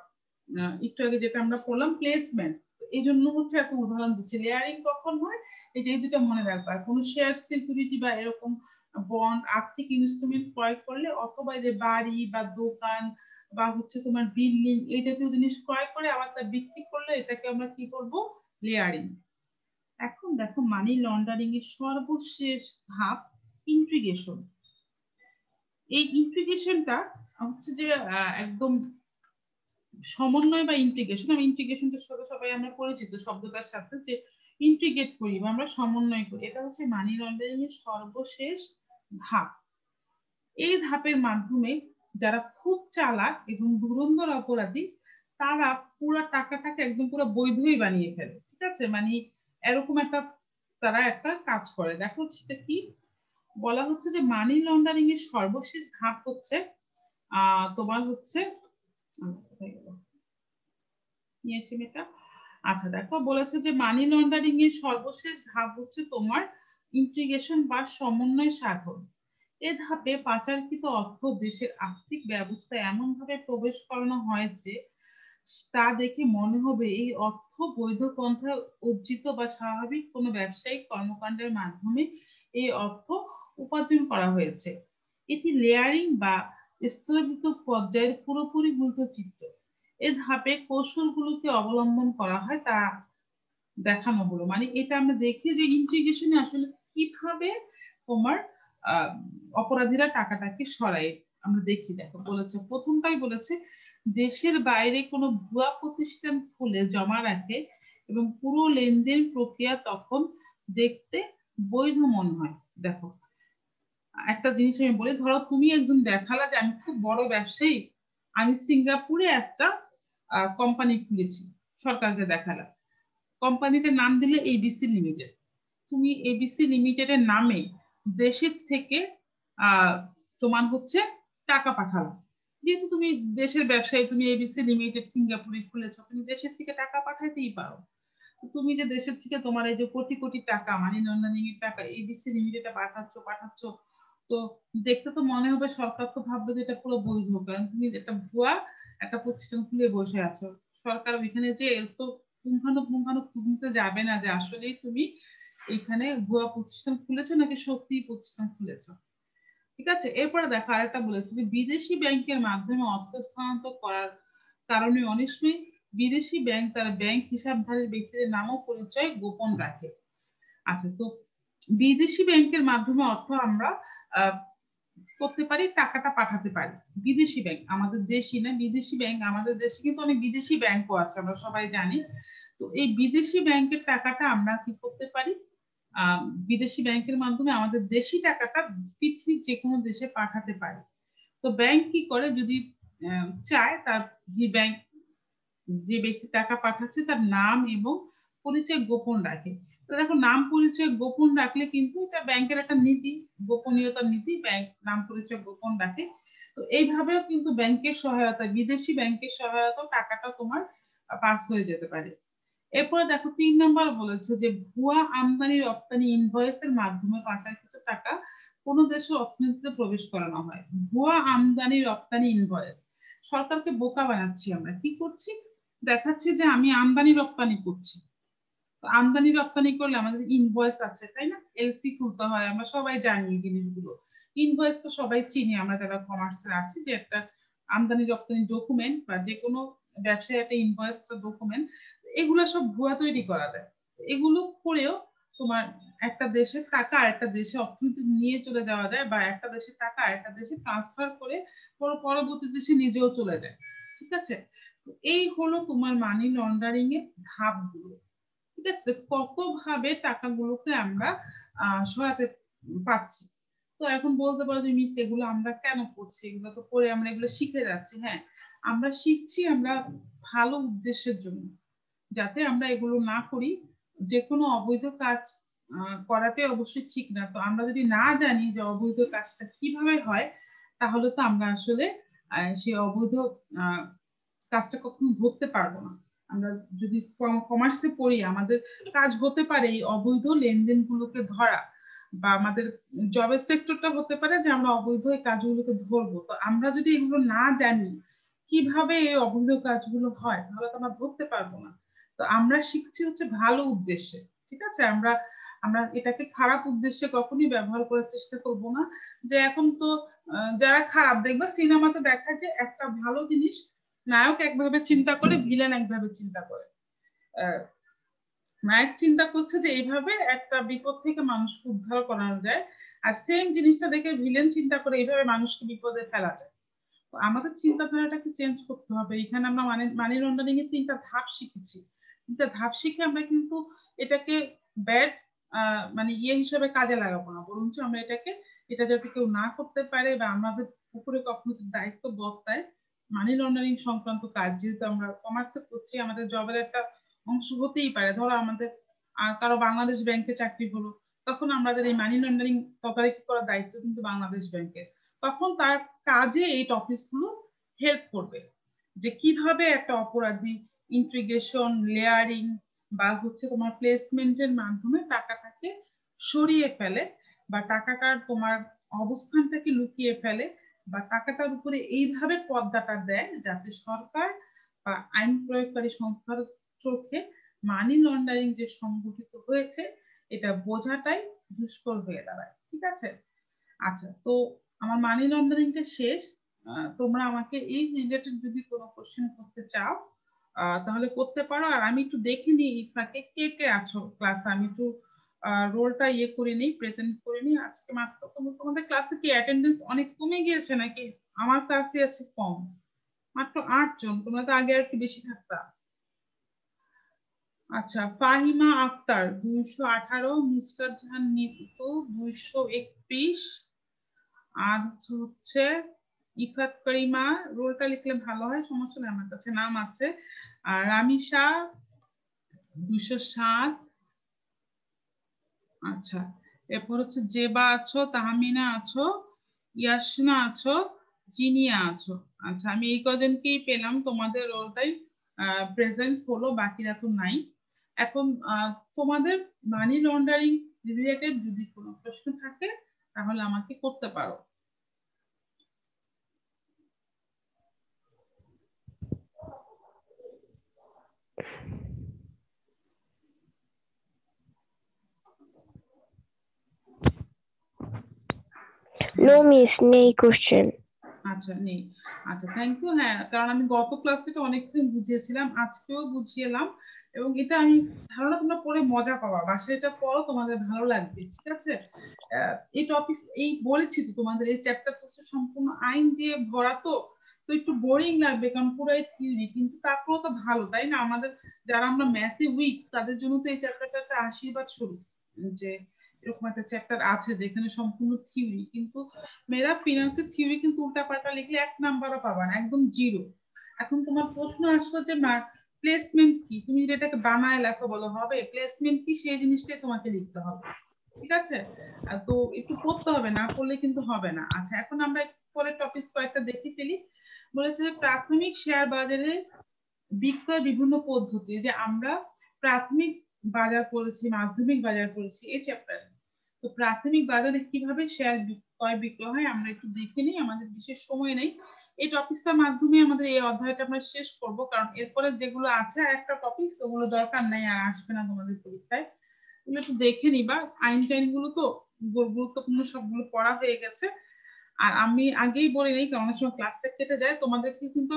একটু আগে যেটা আমরা পড়লাম প্লেসমেন্ট। এই জন্য হচ্ছে এত উদাহরণ দিচ্ছি। লেয়ারিং কখন হয়, এই যে এই দুটা মনে রাখবা, কোনো শেয়ার সিকিউরিটি বা এরকম বন্ড, আর্থিক ইনস্ট্রুমেন্ট ক্রয় করলে, অথবা যে বাড়ি বা দোকান বা হচ্ছে তোমার বিল্ডিং এই জাতীয় জিনিস ক্রয় করে আবার তা বিক্রি করলে এটাকে আমরা কি করব, লেয়ারিং। এখন দেখো মানি লন্ডারিং এর সর্বশেষ ধাপ ইন্ট্রিগেশন। এই ইন্ট্রিগেশনটা হচ্ছে যে একদম সমন্বয় বা ইন্টিগ্রেশন, আমি ইন্টিগ্রেশনটার সাথে সবাই আমরা পরিচিত শব্দটার সাথে, যে ইন্টিগ্রেট করি বা আমরা সমন্বয় করি, এটা হচ্ছে মানি লন্ডারিং এর সর্বশেষ ধাপ। এই ধাপের মাধ্যমে যারা খুব চালাক এবং ধুরন্ধর অপরাধী, তারা পুরো টাকাটাকে একদম পুরো বৈধই বানিয়ে ফেলে, ঠিক আছে। মানে এরকম একটা তারা একটা কাজ করে। দেখো সেটা কি বলা হচ্ছে, যে মানি লন্ডারিং এর সর্বশেষ ধাপ হচ্ছে তোমার হচ্ছে আচ্ছা দেখো বলেছে যে মানি লন্ডারিং এর সর্বশেষ ধাপ হচ্ছে তোমার ইন্টিগ্রেশন বা সমন্বয় সাধন। এ ধাপে পাচারকৃত অর্থ দেশের আর্থিক ব্যবস্থায় এমন ভাবে প্রবেশ করানো হয় যে তা দেখে মনে হবে এই অর্থ বৈধ পন্থায় অর্জিত বা স্বাভাবিক কোনো ব্যবসায়িক কর্মকাণ্ডের মাধ্যমে এই অর্থ উপার্জন করা হয়েছে। এটি লেয়ারিং বা স্তরীভূত পর্যায়ের পুরোপুরি উল্টো চিত্র। এ ধাপে কৌশলগুলোকে অবলম্বন করা হয় তা দেখানো হলো। মানে এটা আমরা দেখি যে ইন্টিগ্রেশনে আসলে কিভাবে তোমার আহ অপরাধীরা টাকাটাকে সরায় আমরা দেখি। দেখো বলেছে, প্রথমটাই বলেছে দেশের বাইরে কোনো ভুয়া প্রতিষ্ঠান খুলে জমা রাখে এবং পুরো লেনদেন প্রক্রিয়া তখন দেখতে বৈধ মনে হয়। দেখো একটা জিনিস আমি বলি, ধরো তুমি একজন দেখালা যে আমি খুব বড় ব্যবসায়ী, আমি সিঙ্গাপুরে একটা কোম্পানি খুলেছি, সরকারকে দেখালা, কোম্পানিটার নাম দিলে এবিসি লিমিটেড। তুমি এবিসি লিমিটেডের নামে দেশের থেকে আহ তোমার হচ্ছে টাকা পাঠালো, যেহেতু তুমি দেশের ব্যবসায়ী, তুমি এবিসি লিমিটেড সিঙ্গাপুরে খুলেছো, তুমি দেশের থেকে টাকা পাঠাইতেই পারো। তুমি যে দেশের থেকে তোমার এই যে কোটি কোটি টাকা মানি লন্ডারিং এর টাকা এবিসি লিমিটেডে পাঠাচ্ছ, তো দেখতে তো মনে হবে সরকার তো ভাববে যে এটা পুরো বৈধ, কারণ তুমি একটা ভুয়া একটা প্রতিষ্ঠান খুলে বসে আছো। সরকার ওইখানে যে এত পুঙ্খানুপুঙ্খানু খুঁজতে যাবে না যে আসলেই তুমি এখানে ভুয়া প্রতিষ্ঠান খুলেছো নাকি সত্যি প্রতিষ্ঠান খুলেছো। ঠিক আছে, এরপরে দেখো আরেকটা বলেছে যে বিদেশি ব্যাংকের মাধ্যমে অর্থ স্থানান্তর করার কারণে অনেক সময় বিদেশি ব্যাংক তার ব্যাংক হিসাবধারী ব্যক্তিদের নাম ও পরিচয় গোপন রাখে। আচ্ছা, তো বিদেশি ব্যাংকের মাধ্যমে অর্থ আমরা করতে পারি, টাকাটা পাঠাতে পারি। বিদেশি ব্যাংক আমাদের দেশি না, বিদেশি ব্যাংক আমাদের দেশে কিন্তু অনেক বিদেশি ব্যাংকও আছে, আমরা সবাই জানি। তো এই বিদেশি ব্যাংকের টাকাটা আমরা কি করতে পারি, বিদেশি ব্যাংকের মাধ্যমে আমাদের দেশি টাকাটা পৃথিবীর যে কোনো দেশে পাঠাতে পারি। তো ব্যাংক কি করে, যদি চায় তার ব্যাংক যে ব্যক্তি টাকা পাঠাচ্ছে তার নাম এবং পরিচয় গোপন রাখে। তো দেখো নাম পরিচয় গোপন রাখলে কিন্তু এটা ব্যাংকের একটা নীতি, গোপনীয়তার নীতি, ব্যাংক নাম পরিচয় গোপন রাখে। তো এইভাবেও কিন্তু ব্যাংকের সহায়তা, বিদেশি ব্যাংকের সহায়তা টাকাটা তোমার পাস হয়ে যেতে পারে। এরপরে দেখো 3 নম্বর বলেছে যে ভুয়া আমদানি রপ্তানি ইনভয়েসের মাধ্যমে পাচারকৃত টাকা কোন দেশের অর্থনীতিতে প্রবেশ করানো হয়। ভুয়া আমদানি রপ্তানি ইনভয়েস, সরকারকে বোকা বানাচ্ছি আমরা, কি করছি, দেখাচ্ছি যে আমি আমদানি রপ্তানি করছি। আমদানি রপ্তানি করলে আমাদের ইনভয়েস আছে, তাই না, এলসি খুলতে হয়, আমরা সবাই জানি এই জিনিসগুলো। ইনভয়েস তো সবাই চিনি আমরা যারা কমার্সে আছি, যে একটা আমদানি রপ্তানি ডকুমেন্ট বা যে কোনো ব্যবসায় একটা ইনভয়েস ডকুমেন্ট, এগুলো সব ভুয়া তৈরি করা যায়। এগুলো করেও তোমার একটা দেশের টাকা আরেকটা দেশে অর্থনীতি নিয়ে চলে যাওয়া যায়, বা একটা দেশের টাকা আরেকটা দেশে ট্রান্সফার করে পরবর্তী দেশে নিজেও চলে যায়। ঠিক আছে, তো এই হলো তোমার মানি লন্ডারিং এর ধাপগুলো। ঠিক আছে, কত ভাবে টাকাগুলোকে আমরা সরাতে পাচ্ছি। তো এখন বলতে পারো যে মিস এগুলো আমরা কেন করছি, এগুলো তো করে আমরা এগুলো শিখে যাচ্ছি। হ্যাঁ, আমরা শিখছি আমরা ভালো উদ্দেশ্যের জন্য, যাতে আমরা এগুলো না করি। যে কোনো অবৈধ কাজ করাটাই অবশ্যই ঠিক না। তো আমরা যদি না জানি যে অবৈধ কাজটা কিভাবে হয়, তাহলে তো আমরা আসলে সেই অবৈধ আহ, কাজটা কখনো ধরতে পারবো না। আমরা যদি কমার্সে পড়ি, আমাদের কাজ হতে পারে এই অবৈধ লেনদেন গুলোকে ধরা, বা আমাদের জবের সেক্টরটা হতে পারে যে আমরা অবৈধ এই কাজগুলোকে ধরবো। তো আমরা যদি এগুলো না জানি কিভাবে এই অবৈধ কাজগুলো হয়, তাহলে তো আমরা ধরতে পারবো না। তো আমরা শিখছি হচ্ছে ভালো উদ্দেশ্যে। ঠিক আছে, আমরা আমরা এটাকে খারাপ উদ্দেশ্যে কখনই ব্যবহার করার চেষ্টা করব না। যে এখন তো যারা খারাপ, দেখবে সিনেমাতে দেখা যায় একটা ভালো জিনিস নায়ক একভাবে চিন্তা করে, ভিলেন একভাবে চিন্তা করে। নায়ক চিন্তা করছে যে এইভাবে একটা বিপদ থেকে মানুষকে উদ্ধার করানো যায়, আর সেম জিনিসটা দেখে ভিলেন চিন্তা করে এইভাবে মানুষকে বিপদে ফেলা যায়। তো আমাদের চিন্তাধারাটাকে চেঞ্জ করতে হবে। এখানে আমরা মানি লন্ডারিং এর 3টা ধাপ শিখেছি। 3টা ধাপ শিখে আমরা কিন্তু এটাকে ব্যাড মানে হিসেবে কাজে লাগাবো না, বরঞ্চ আমরা এটাকে, এটা যাতে কেউ না করতে পারে বা আমাদের উপরে কখনো দায়িত্ব বর্তায়, মানি লন্ডারিং সংক্রান্ত কাজ যেহেতু আমরা কমার্সে করছি, আমাদের জবের একটা অংশ হতেই পারে। ধরো আমাদের কারো বাংলাদেশ ব্যাংকে চাকরি হলো, তখন আমাদের এই মানি লন্ডারিং তদারকি করার দায়িত্ব কিন্তু বাংলাদেশ ব্যাংকের। তখন তার কাজে এই টপিকস গুলো হেল্প করবে, যে কিভাবে একটা অপরাধী ইন্টিগ্রেশন, লেয়ারিং বা হচ্ছে তোমার প্লেসমেন্টের মাধ্যমে টাকাটাকে সরিয়ে ফেলে, বা টাকাটার তোমার অবস্থানটাকে লুকিয়ে ফেলে, বা টাকাটার উপরে এইভাবে পর্দাটা দেয় যাতে সরকার বা আইন প্রয়োগকারী সংস্থার চোখে মানি লন্ডারিং যে সংগঠিত হয়েছে এটা বোঝাটাই দুষ্কর হয়ে দাঁড়ায়। ঠিক আছে, আচ্ছা, তো আমার মানি লন্ডারিংটা শেষ। তোমরা আমাকে এই রিলেটেড যদি কোনো কোশ্চেন করতে চাও তাহলে করতে পারো। আর আমি একটু দেখে নিই এই ফাঁকে কে কে আছো ক্লাসে, আমি একটু রোলটা করে নিই, প্রেজেন্ট করে নিই। আজকে মাত্র তোমাদের ক্লাসে কি অ্যাটেন্ডেন্স অনেক কমে গিয়েছে নাকি? আমার ক্লাসে আছে কম, মাত্র 8 জন, তোমরা তো আগে আর একটু বেশি থাকতা। আচ্ছা, ফাহিমা আক্তার 218, নুসরাত জাহান নিতু 231, আর হচ্ছে ইফাত করিমা, রোলটা লিখলে ভালো হয়, সমস্যা নেই, আমার কাছে নাম আছে। আর রামিশা 207। আচ্ছা, এরপর হচ্ছে জেবা আছো, তাহমিনা আছো, ইয়াসনা আছো, জিনিয়া আছো। আচ্ছা, আমি এই কজনকেই পেলাম, তোমাদের রোলটাই প্রেজেন্ট হলো, বাকিরা তো নাই। এখন তোমাদের মানি লন্ডারিং রিলেটেড যদি কোনো প্রশ্ন থাকে তাহলে আমাকে করতে পারো। নো মিস, নেই কোশ্চেন। আচ্ছা নেই, আচ্ছা থ্যাংক ইউ। হ্যাঁ, কারণ আমি গত ক্লাসে এটা অনেকক্ষণ বুঝিয়েছিলাম, আজকেও বুঝিয়েলাম, এবং এটা আমি ধারণা তোমরা পড়ে মজা পাবা, বাসায় এটা পড়ো তোমাদের ভালো লাগবে, ঠিক আছে? এই টপিক এই বলেছি তো তোমাদের এই চ্যাপ্টার সম্পূর্ণ আইন দিয়ে ভরা, তো তো একটু বোরিং লাগবে কারণ পুরাই থিওরি, কিন্তু তারপরেও তো ভালো, তাই না? আমাদের যারা আমরা ম্যাথে উইক তাদের জন্য তো এই চ্যাপ্টারটা একটা আশীর্বাদ স্বরূপ, যে এরকম একটা চ্যাপ্টার আছে যেখানে সম্পূর্ণ থিওরি। কিন্তু মেয়েরা ফিনান্সের থিওরি কিন্তু উল্টাপাল্টা লিখলে 1 নাম্বারও পাবা না, একদম জিরো। এখন তোমার প্রশ্ন আসলো যে প্লেসমেন্ট কি, তুমি যদি এটাকে বানায় লেখো বলো হবে? প্লেসমেন্ট কি সেই জিনিসটাই তোমাকে লিখতে হবে, ঠিক আছে? তো একটু পড়তে হবে, না পড়লে কিন্তু হবে না। আচ্ছা, এখন আমরা পরের টপিক কয়েকটা দেখে ফেলি। বলেছে যে প্রাথমিক শেয়ার বাজারে বিক্রয় বিভিন্ন পদ্ধতি, যে আমরা প্রাথমিক বাজার পড়েছি, মাধ্যমিক বাজার পড়েছি এই চ্যাপ্টারে। তো প্রাথমিক বাজারে কিভাবে শেয়ার ক্রয় বিক্রয় হয় আমরা একটু দেখে নিই, আমাদের বিশেষ সময় নেই। এই টপিকটার মাধ্যমে আমাদের এই অধ্যায়টা আমরা শেষ করব, কারণ এরপরে যেগুলো আছে আর একটা টপিক, ওগুলো দরকার নাই আর আসবে না তোমাদের পরীক্ষায়। তুমি একটু দেখে নিবা, আইন টাইন গুলো তো গুরুত্বপূর্ণ সবগুলো পড়া হয়ে গেছে। আর আমি আগেই বলে নেই, কারণ অনেক সময় ক্লাসটা কেটে যায়, তোমাদেরকে কিন্তু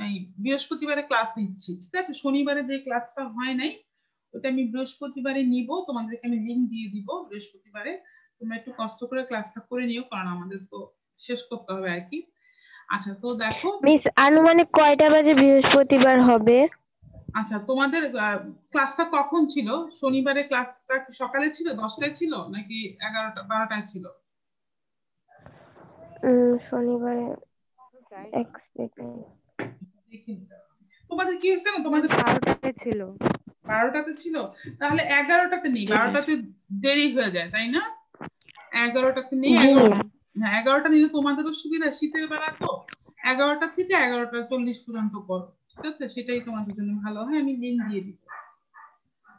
আমি বৃহস্পতিবারে ক্লাস নিচ্ছি, ঠিক আছে? শনিবারে যে ক্লাসটা হয় নাই ওটা আমি বৃহস্পতিবারে নিব, তোমাদেরকে আমি লিংক দিয়ে দিব বৃহস্পতিবারে। তোমরা একটু কষ্ট করে ক্লাসটা করে নিও, কারণ আমাদের তো শেষ করতে হবে আর কি। আচ্ছা, তো দেখো। মিস, আনুমানিক কয়টা বাজে বৃহস্পতিবার হবে? আচ্ছা, তোমাদের ক্লাসটা কখন ছিল? শনিবারে ক্লাসটা সকালে ছিল, 10টায় ছিল নাকি 11টা 12টায় ছিল? শনিবারে, এক সেকেন্ড। দেখি তোমাদের কি হয়েছে না, মিস তোমাদের 12টাতে ছিল। 12টাতে ছিল, তাহলে 11টাতে নেই, জি মিস। 12টাতে দেরি হয়ে যায় তাই না? 11টাতে নেই, জি 11টা, মিস। হ্যাঁ 11টা নিলে তোমাদেরও সুবিধা, শীতের বেলা তো। 11টা থেকে 11টা 40 পর্যন্ত করো, ঠিক আছে? সেটাই তোমাদের জন্য ভালো হয়, আমি লিংক দিয়ে দিব।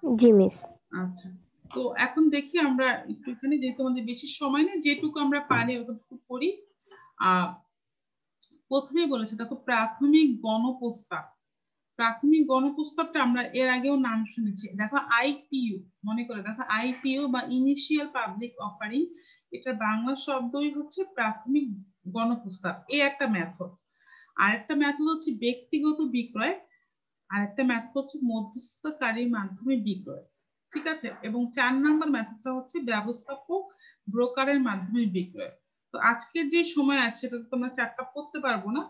জি মিস। আচ্ছা, তো এখন দেখি আমরা একটু এখানে, যেহেতু আমাদের বেশি সময় নেই, যেটুকু আমরা পারি অতটুকু করি। আহ প্রথমেই বলেছে দেখো, প্রাথমিক গণপ্রস্তাব। প্রাথমিক গণপ্রস্তাবটা আমরা এর আগেও নাম শুনেছি, দেখো আইপিইউ, মনে করে দেখো আইপিইউ বা ইনিশিয়াল পাবলিক অফারিং, এটা বাংলা শব্দই হচ্ছে প্রাথমিক গণপ্রস্তাব, এই একটা মেথড। আরেকটা মেথড হচ্ছে ব্যক্তিগত বিক্রয়, আরেকটা মেথড হচ্ছে মধ্যস্থতাকারীর মাধ্যমে বিক্রয়, ঠিক আছে? এবং 4 নাম্বার মেথডটা হচ্ছে ব্যবস্থাপক ব্রোকারের মাধ্যমে বিক্রয়। তো আজকের যে সময় আছে সেটা তোমরা 4টা পড়তে পারবো না,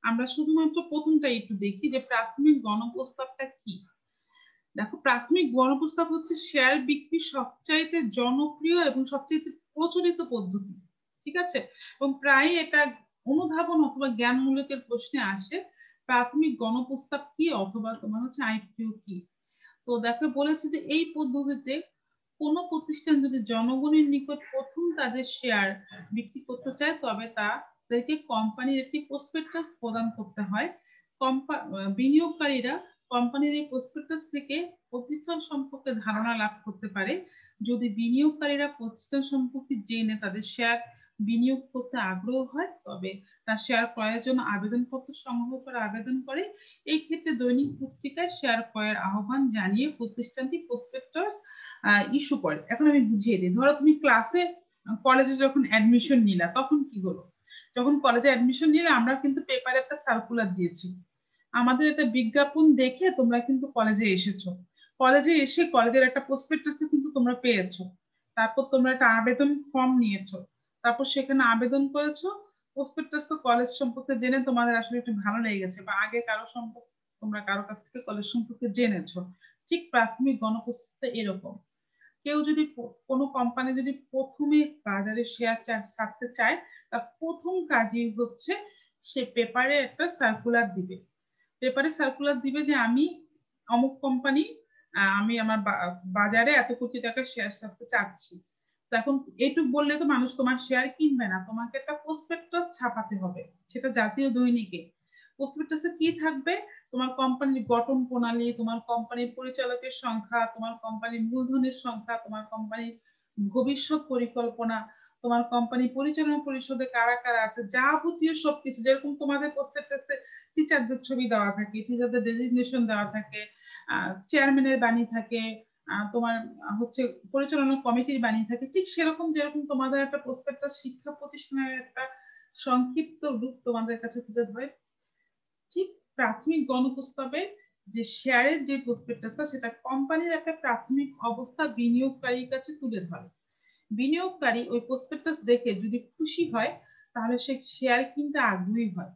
আমরা শুধুমাত্র প্রথমটা একটু দেখি যে প্রাথমিক গণপ্রস্তাবটা কি। দেখো, প্রাথমিক গণপ্রস্তাব হচ্ছে শেয়ার বিক্রির সবচাইতে জনপ্রিয় এবং সবচাইতে প্রচলিত পদ্ধতি, ঠিক আছে? এবং প্রায় এটা অনুধাবন অথবা জ্ঞানমূলকের প্রশ্নে আসে, প্রাথমিক গণপ্রস্তাব কি অথবা তোমার হচ্ছে আইপিও কি। তো দেখো বলেছে যে এই পদ্ধতিতে কোনো প্রতিষ্ঠান যদি জনগণের নিকট প্রথম তাদের শেয়ার বিক্রি করতে চায় তবে তাদেরকে কোম্পানির একটি প্রসপেক্টাস প্রদান করতে হয়। বিনিয়োগকারীরা কোম্পানির এই প্রসপেক্টাস থেকে প্রতিষ্ঠান সম্পর্কে ধারণা লাভ করতে পারে। যদি বিনিয়োগকারীরা প্রতিষ্ঠান সম্পর্কে জেনে তাদের শেয়ার বিনিয়োগ করতে আগ্রহ হয় তবে তার শেয়ার ক্রয়ের জন্য আবেদনপত্র সংগ্রহ করে আবেদন করে। এই ক্ষেত্রে দৈনিক পত্রিকায় শেয়ার ক্রয়ের আহ্বান জানিয়ে প্রতিষ্ঠানটি প্রসপেক্টাস ইস্যু করে। এখন আমি বুঝিয়ে দিই, ধরো তুমি ক্লাসে কলেজে যখন অ্যাডমিশন নিলা তখন কি হলো? যখন কলেজে অ্যাডমিশন নিলে আমরা কিন্তু পেপারে একটা সার্কুলার দিয়েছি, আমাদের একটা বিজ্ঞাপন দেখে তোমরা কিন্তু কলেজে এসেছো, কলেজে এসে কলেজের একটা প্রসপেক্টাস কিন্তু তোমরা পেয়েছো, তারপর তোমরা একটা আবেদন ফর্ম নিয়েছো, তারপর সেখানে আবেদন করেছো। প্রসপেক্টাস তো কলেজ সম্পর্কে জেনে তোমাদের আসলে একটু ভালো লেগে গেছে, বা আগে কারো সম্পর্কে তোমরা কারো কাছ থেকে কলেজ সম্পর্কে জেনেছো। ঠিক প্রাথমিক গণপ্রস্তাবটা এরকম। কেউ যদি কোনো কোম্পানি যদি প্রথমে বাজারে শেয়ার ছাড়তে চায়, তার প্রথম কাজই হচ্ছে সে পেপারে একটা সার্কুলার দিবে, পেপারে সার্কুলার দিবে যে আমি অমুক কোম্পানি, আমি আমার বাজারে এত কোটি টাকা শেয়ার ছাড়তে চাচ্ছি। তো এখন এইটুক বললে তো মানুষ তোমার শেয়ার কিনবে না, তোমাকে একটা প্রসপেক্টাস ছাপাতে হবে, সেটা জাতীয় দৈনিকে। প্রসপেক্টাসে কি থাকবে? তোমার কোম্পানির গঠন প্রণালী, তোমার কোম্পানির পরিচালকের সংখ্যা, তোমার কোম্পানির মূলধনের সংখ্যা, তোমার কোম্পানির ভবিষ্যৎ পরিকল্পনা, তোমার কোম্পানি পরিচালনা পরিষদে কারা কারা আছে, যাবতীয় সবকিছু, যেরকম তোমাদের প্রসপেক্টাসে টিচারদের ছবি দেওয়া থাকে, টিচারদের ডেজিগনেশন দেওয়া থাকে, চেয়ারম্যানের বাণী থাকে, তোমার হচ্ছে পরিচালনা কমিটির বাণী থাকে, ঠিক সেরকম যেরকম তোমাদের একটা প্রসপেক্টাস শিক্ষা প্রতিষ্ঠানের একটা সংক্ষিপ্ত রূপ তোমাদের কাছে তুলে ধরে, ঠিক প্রাথমিক গণপ্রস্তাবে যে শেয়ারের যে প্রসপেক্টাসটা সেটা কোম্পানির একটা প্রাথমিক অবস্থা বিনিয়োগকারীর কাছে তুলে ধরে। বিনিয়োগকারী ওই প্রসপেক্টাস দেখে যদি খুশি হয় তাহলে সে শেয়ার কিনতে আগ্রহী হয়।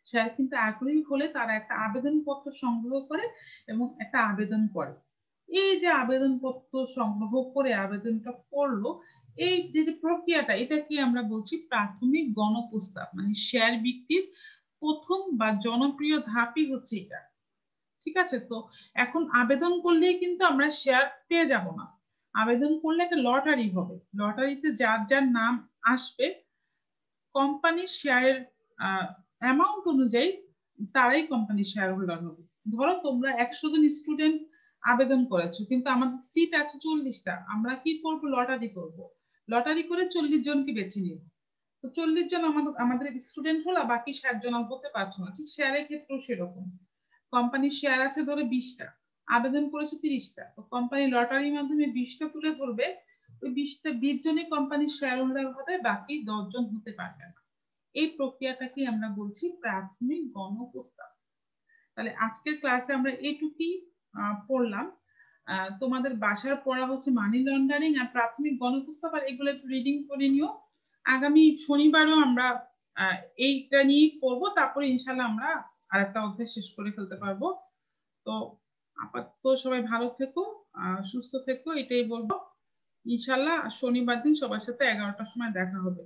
শেয়ার কিনতে আগ্রহী হলে তারা একটা আবেদনপত্র সংগ্রহ করে এবং একটা আবেদন করে। এই যে আবেদনপত্র সংগ্রহ করে আবেদনটা করলো, এই যে প্রক্রিয়াটা, এটা কি আমরা বলছি প্রাথমিক গণপ্রস্তাব, মানে শেয়ার বিক্রির প্রথম বা জনপ্রিয় ধাপই হচ্ছে এটা। ঠিক আছে, তো এখন আবেদন করলেই কিন্তু আমরা শেয়ার পেয়ে যাব না। আবেদন করলে একটা লটারি হবে, লটারিতে যার যার নাম আসবে কোম্পানির শেয়ারের অ্যামাউন্ট অনুযায়ী তারাই কোম্পানির শেয়ার হোল্ডার হবে। ধরো তোমরা 100 জন স্টুডেন্ট আবেদন করেছো, কিন্তু আমাদের সিট আছে 40টা, আমরা কি করব, লটারি করব। লটারি করে 40 জনকে বেছে নিব। তো 40 জন আমাদের স্টুডেন্ট হলো, বাকি 60 জন হতে পারছো না। ঠিক শেয়ারের ক্ষেত্রেও সেরকম, কোম্পানির শেয়ার আছে ধরো 20টা, আবেদন করেছে 30টা, তো কোম্পানি লটারির মাধ্যমে 20টা তুলে ধরবে। ওই 20 জনই কোম্পানির শেয়ার হোল্ডার হবে, বাকি 10 জন হতে পারবে না। এই প্রক্রিয়াটাকে আমরা বলছি প্রাথমিক গণপ্রস্তাব। তাহলে আজকের ক্লাসে আমরা এইটুকুই পড়লাম। তোমাদের বাসার পড়া হচ্ছে মানি লন্ডারিং আর প্রাথমিক গণপ্রস্তাব, আর এগুলো একটু রিডিং করে নিও। আগামী শনিবারও আমরা এইটা নিয়ে পড়বো, তারপরে ইনশাল্লাহ আমরা আরেকটা অধ্যায় শেষ করে ফেলতে পারবো। তো আপাতত সবাই ভালো থেকো, সুস্থ থেকো, এটাই বলবো। ইনশাল্লাহ শনিবার দিন সবার সাথে 11টার সময় দেখা হবে।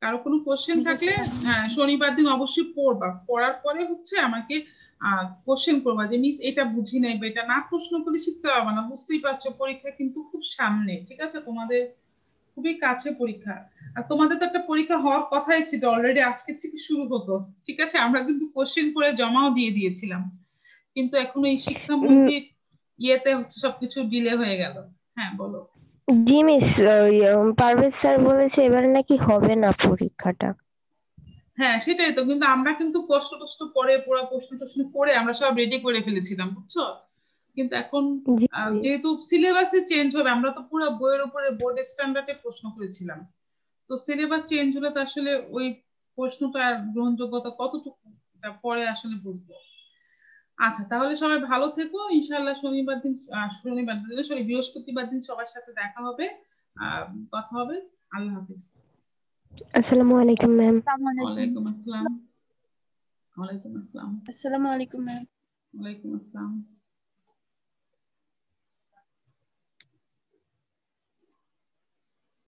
কারো কোনো কোশ্চেন থাকলে হ্যাঁ শনিবার দিন অবশ্যই পড়বা, পড়ার পরে হচ্ছে আমাকে কোশ্চেন করবা যে মিস এটা বুঝি নাই বা এটা না, প্রশ্ন করে শিখতে পারবা না। বুঝতেই পারছো পরীক্ষা কিন্তু খুব সামনে, ঠিক আছে, তোমাদের খুবই কাছে পরীক্ষা। আর তোমাদের তো একটা পরীক্ষা হওয়ার কথাই ছিল অলরেডি, আজকে থেকে শুরু হতো, ঠিক আছে, আমরা কিন্তু কোশ্চেন করে জমাও দিয়ে দিয়েছিলাম, কিন্তু এখন এই শিক্ষামন্ত্রীর ইয়েতে হচ্ছে সবকিছু ডিলে হয়ে গেল। হ্যাঁ বলো। জি মিস, পারভেজ স্যার বলেছে এবারে নাকি হবে না পরীক্ষাটা। হ্যাঁ সেটাই তো, কিন্তু আমরা কিন্তু কষ্ট কষ্ট করে পুরো প্রশ্ন টশ্ন করে আমরা সব রেডি করে ফেলেছিলাম, বুঝছো। কিন্তু এখন জি যেহেতু সিলেবাসে চেঞ্জ হবে, আমরা তো পুরো বইয়ের উপরে বোর্ড স্ট্যান্ডার্ডে প্রশ্ন করেছিলাম, তো সিলেবাস চেঞ্জ হলে তো আসলে ওই প্রশ্নটার গ্রহণযোগ্যতা কতটুকু এটা পরে আসলে বুঝবো। আচ্ছা তাহলে সবাই ভালো থেকো, ইনশাল্লাহ বৃহস্পতিবার দিন সবার সাথে দেখা হবে, কথা হবে। আল্লাহ হাফিজ। আসসালামু আলাইকুম ম্যাম। ওয়ালাইকুম আসসালাম। ওয়ালাইকুম আসসালাম। আসসালামু আলাইকুম ম্যাম। ওয়ালাইকুম আসসালাম।